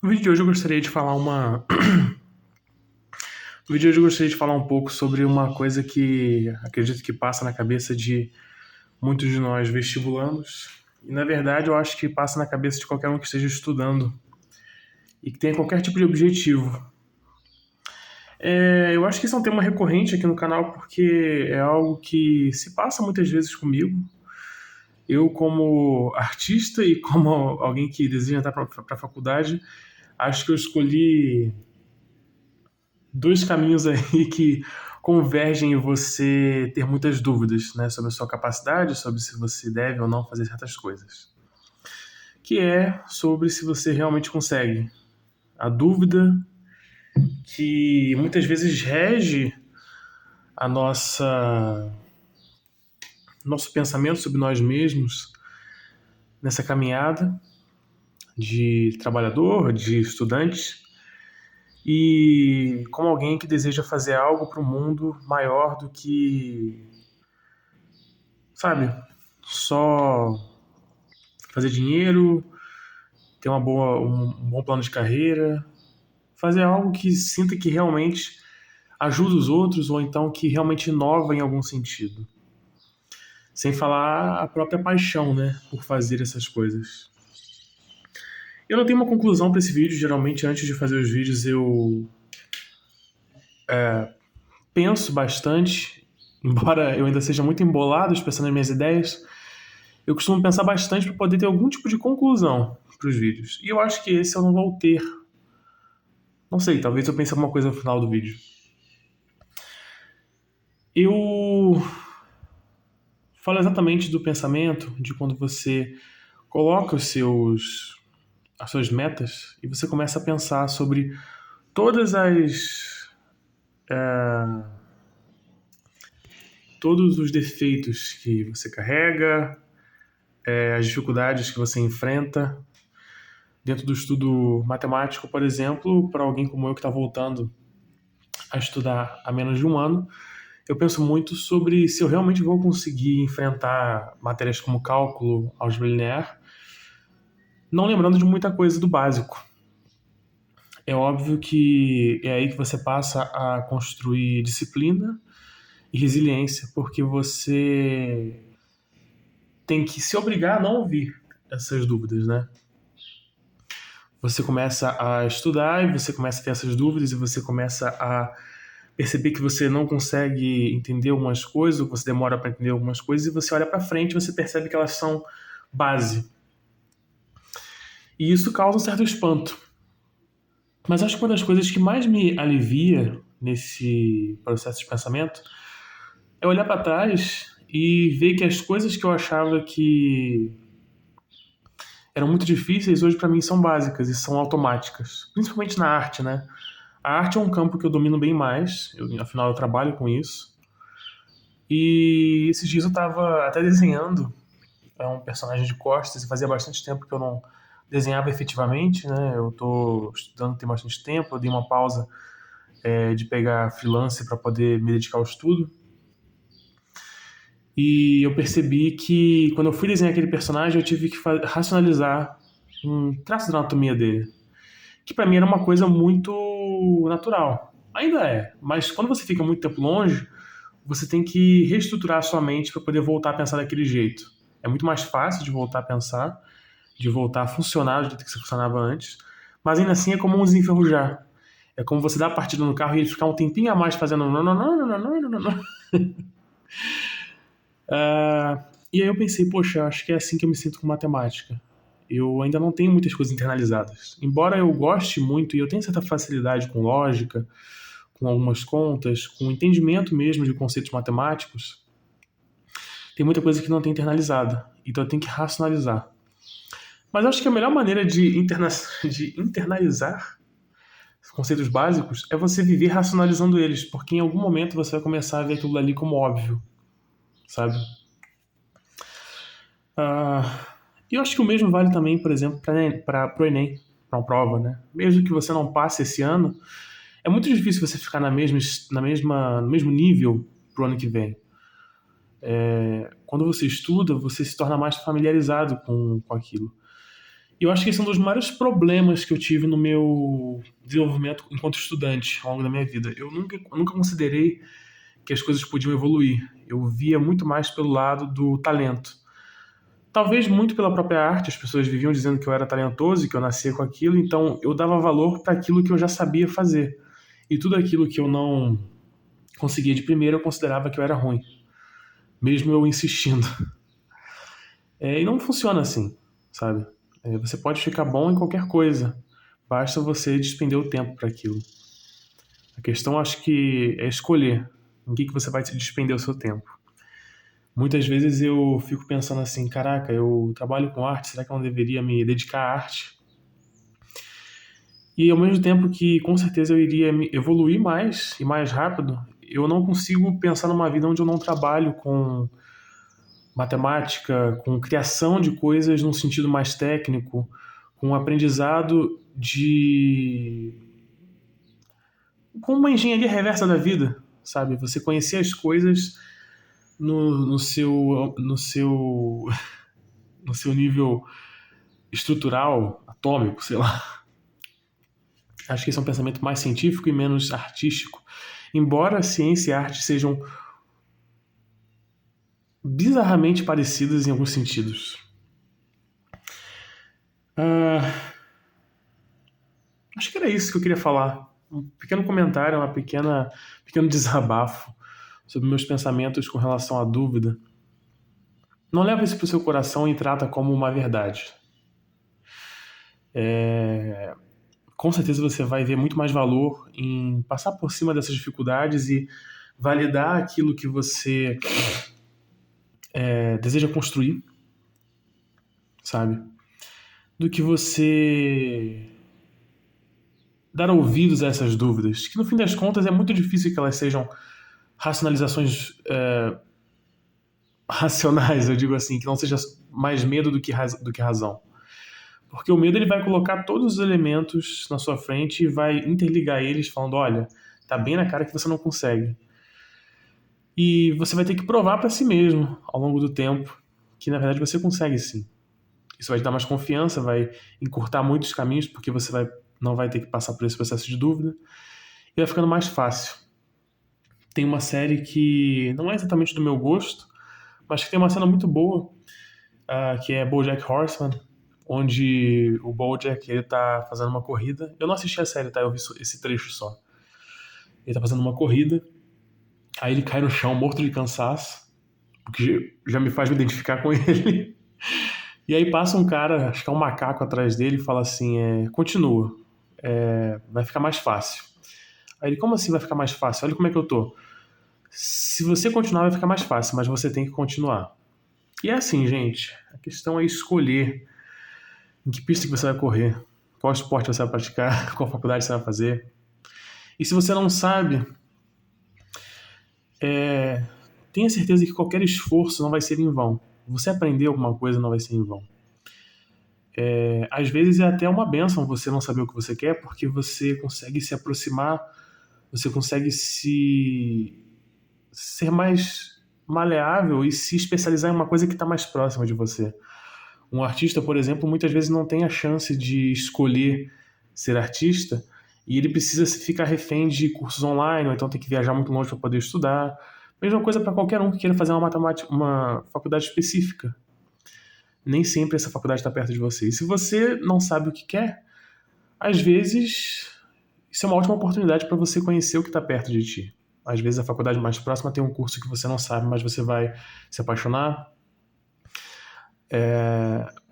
No vídeo de hoje eu gostaria de falar uma. No vídeo de hoje eu gostaria de falar um pouco sobre uma coisa que acredito que passa na cabeça de muitos de nós vestibulandos. E na verdade eu acho que passa na cabeça de qualquer um que esteja estudando e que tenha qualquer tipo de objetivo. Eu acho que isso é um tema recorrente aqui no canal porque é algo que se passa muitas vezes comigo. Eu, como artista e como alguém que deseja entrar para a faculdade, acho que eu escolhi dois caminhos aí que convergem em você ter muitas dúvidas, né, sobre a sua capacidade, sobre se você deve ou não fazer certas coisas. Que é sobre se você realmente consegue. A dúvida que muitas vezes rege a nosso pensamento sobre nós mesmos nessa caminhada de trabalhador, de estudante, e como alguém que deseja fazer algo para o mundo maior do que, sabe, só fazer dinheiro, ter um bom plano de carreira, fazer algo que sinta que realmente ajuda os outros ou então que realmente inova em algum sentido. Sem falar a própria paixão, né, por fazer essas coisas. Eu não tenho uma conclusão para esse vídeo, geralmente antes de fazer os vídeos eu penso bastante, embora eu ainda seja muito embolado pensando nas minhas ideias, eu costumo pensar bastante para poder ter algum tipo de conclusão para os vídeos. E eu acho que esse eu não vou ter. Não sei, talvez eu pense alguma coisa no final do vídeo. Eu falo exatamente do pensamento de quando você coloca as suas metas e você começa a pensar sobre todas todos os defeitos que você carrega, as dificuldades que você enfrenta dentro do estudo matemático, por exemplo, para alguém como eu que está voltando a estudar há menos de um ano, eu penso muito sobre se eu realmente vou conseguir enfrentar matérias como cálculo, álgebra linear, não lembrando de muita coisa do básico. É óbvio que é aí que você passa a construir disciplina e resiliência, porque você tem que se obrigar a não ouvir essas dúvidas, né? Você começa a estudar e você começa a ter essas dúvidas e você começa a perceber que você não consegue entender algumas coisas, ou que você demora para entender algumas coisas, e você olha para frente e você percebe que elas são base. E isso causa um certo espanto. Mas acho que uma das coisas que mais me alivia nesse processo de pensamento é olhar para trás e ver que as coisas que eu achava que eram muito difíceis hoje para mim são básicas e são automáticas, principalmente na arte, né? A arte é um campo que eu domino bem mais, afinal eu trabalho com isso. E esses dias eu estava até desenhando um personagem de costas e fazia bastante tempo que eu não desenhava efetivamente, né? Eu tô estudando tem bastante tempo, eu dei uma pausa de pegar freelance para poder me dedicar ao estudo. E eu percebi que quando eu fui desenhar aquele personagem, eu tive que racionalizar um traço da anatomia dele, que para mim era uma coisa muito natural. Ainda é, mas quando você fica muito tempo longe, você tem que reestruturar a sua mente para poder voltar a pensar daquele jeito. É muito mais fácil de voltar a pensar, de voltar a funcionar do jeito que você funcionava antes, mas ainda assim é como um desenferrujar. É como você dar a partida no carro e ele ficar um tempinho a mais fazendo não, não, não, não, não, não, não, não. E aí eu pensei, poxa, acho que é assim que eu me sinto com matemática. Eu ainda não tenho muitas coisas internalizadas. Embora eu goste muito e eu tenha certa facilidade com lógica, com algumas contas, com entendimento mesmo de conceitos matemáticos, tem muita coisa que não tem internalizada. Então eu tenho que racionalizar. Mas eu acho que a melhor maneira de internalizar conceitos básicos é você viver racionalizando eles, porque em algum momento você vai começar a ver aquilo ali como óbvio, sabe? E eu acho que o mesmo vale também, por exemplo, para o Enem, para uma prova, né? Mesmo que você não passe esse ano, é muito difícil você ficar no mesmo nível pro ano que vem. Quando você estuda, você se torna mais familiarizado com aquilo. E eu acho que esse é um dos maiores problemas que eu tive no meu desenvolvimento enquanto estudante ao longo da minha vida. Eu nunca considerei que as coisas podiam evoluir. Eu via muito mais pelo lado do talento. Talvez muito pela própria arte, as pessoas viviam dizendo que eu era talentoso e que eu nascia com aquilo, então eu dava valor para aquilo que eu já sabia fazer. E tudo aquilo que eu não conseguia de primeira eu considerava que eu era ruim, mesmo eu insistindo. E não funciona assim, sabe? Você pode ficar bom em qualquer coisa, basta você despender o tempo para aquilo. A questão, acho que, é escolher em que você vai despender o seu tempo. Muitas vezes eu fico pensando assim, caraca, eu trabalho com arte, será que eu não deveria me dedicar à arte? E ao mesmo tempo que com certeza eu iria me evoluir mais e mais rápido, eu não consigo pensar numa vida onde eu não trabalho com matemática, com criação de coisas num sentido mais técnico, com aprendizado com uma engenharia reversa da vida, sabe? Você conhecer as coisas no seu no seu nível estrutural, atômico, sei lá. Acho que esse é um pensamento mais científico e menos artístico. Embora ciência e arte sejam bizarramente parecidas em alguns sentidos. Ah, acho que era isso que eu queria falar. Um pequeno comentário, pequeno desabafo sobre meus pensamentos com relação à dúvida. Não leva isso para o seu coração e trata como uma verdade. Com certeza você vai ver muito mais valor em passar por cima dessas dificuldades e validar aquilo que você deseja construir, sabe? Do que você dar ouvidos a essas dúvidas, que no fim das contas é muito difícil que elas sejam racionalizações racionais, eu digo assim, que não seja mais medo do que razão. Porque o medo ele vai colocar todos os elementos na sua frente e vai interligar eles falando, olha, tá bem na cara que você não consegue. E você vai ter que provar para si mesmo, ao longo do tempo, que na verdade você consegue sim. Isso vai te dar mais confiança, vai encurtar muitos caminhos, porque não vai ter que passar por esse processo de dúvida, e vai ficando mais fácil. Tem uma série que não é exatamente do meu gosto, mas que tem uma cena muito boa, que é BoJack Horseman, onde o BoJack ele tá fazendo uma corrida. Eu não assisti a série, tá? Eu vi esse trecho só. Ele tá fazendo uma corrida, aí ele cai no chão morto de cansaço, o que já me faz me identificar com ele. E aí passa um cara, acho que é um macaco atrás dele, e fala assim, continua, vai ficar mais fácil. Aí ele, como assim vai ficar mais fácil? Olha como é que eu tô. Se você continuar, vai ficar mais fácil, mas você tem que continuar. E é assim, gente, a questão é escolher em que pista que você vai correr, qual esporte você vai praticar, qual faculdade você vai fazer. E se você não sabe, tenha certeza que qualquer esforço não vai ser em vão. Você aprender alguma coisa não vai ser em vão. Às vezes é até uma bênção você não saber o que você quer, porque você consegue se aproximar, você consegue ser mais maleável e se especializar em uma coisa que está mais próxima de você. Um artista, por exemplo, muitas vezes não tem a chance de escolher ser artista e ele precisa ficar refém de cursos online, ou então tem que viajar muito longe para poder estudar. Mesma coisa para qualquer um que queira fazer uma faculdade específica. Nem sempre essa faculdade está perto de você. E se você não sabe o que quer, às vezes isso é uma ótima oportunidade para você conhecer o que está perto de ti. Às vezes a faculdade mais próxima tem um curso que você não sabe, mas você vai se apaixonar.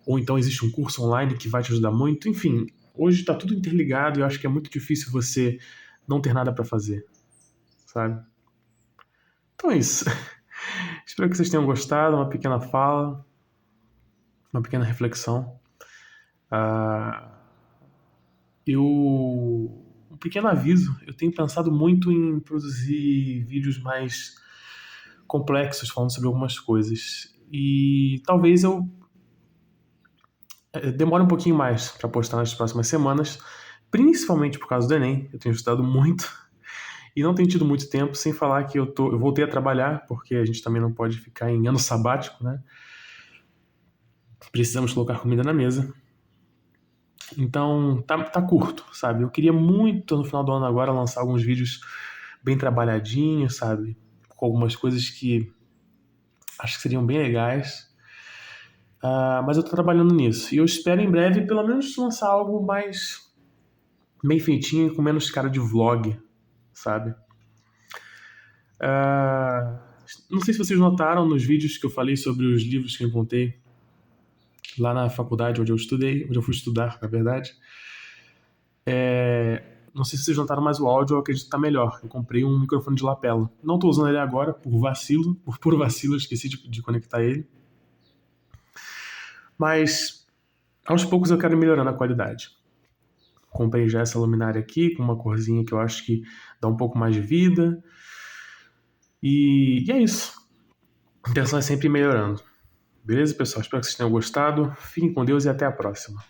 Ou então existe um curso online que vai te ajudar muito. Enfim, hoje está tudo interligado e eu acho que é muito difícil você não ter nada para fazer, sabe? Então é isso. Espero que vocês tenham gostado. Uma pequena fala, uma pequena reflexão. Um pequeno aviso, eu tenho pensado muito em produzir vídeos mais complexos falando sobre algumas coisas. E talvez eu demore um pouquinho mais para postar nas próximas semanas, principalmente por causa do Enem. Eu tenho estudado muito e não tenho tido muito tempo, sem falar que eu voltei a trabalhar, porque a gente também não pode ficar em ano sabático, né? Precisamos colocar comida na mesa. Então, tá curto, sabe? Eu queria muito, no final do ano agora, lançar alguns vídeos bem trabalhadinhos, sabe? Com algumas coisas que acho que seriam bem legais. Mas eu tô trabalhando nisso. E eu espero em breve, pelo menos, lançar algo mais bem feitinho e com menos cara de vlog, sabe? Ah, não sei se vocês notaram nos vídeos que eu falei sobre os livros que eu encontrei lá na faculdade onde eu estudei, onde eu fui estudar, na verdade. Não sei se vocês notaram, mas o áudio eu acredito que tá melhor. Eu comprei um microfone de lapela. Não tô usando ele agora por vacilo, por puro vacilo, eu esqueci de conectar ele. Mas aos poucos eu quero ir melhorando a qualidade. Comprei já essa luminária aqui, com uma corzinha que eu acho que dá um pouco mais de vida. E é isso. A intenção é sempre ir melhorando. Beleza, pessoal? Espero que vocês tenham gostado. Fiquem com Deus e até a próxima.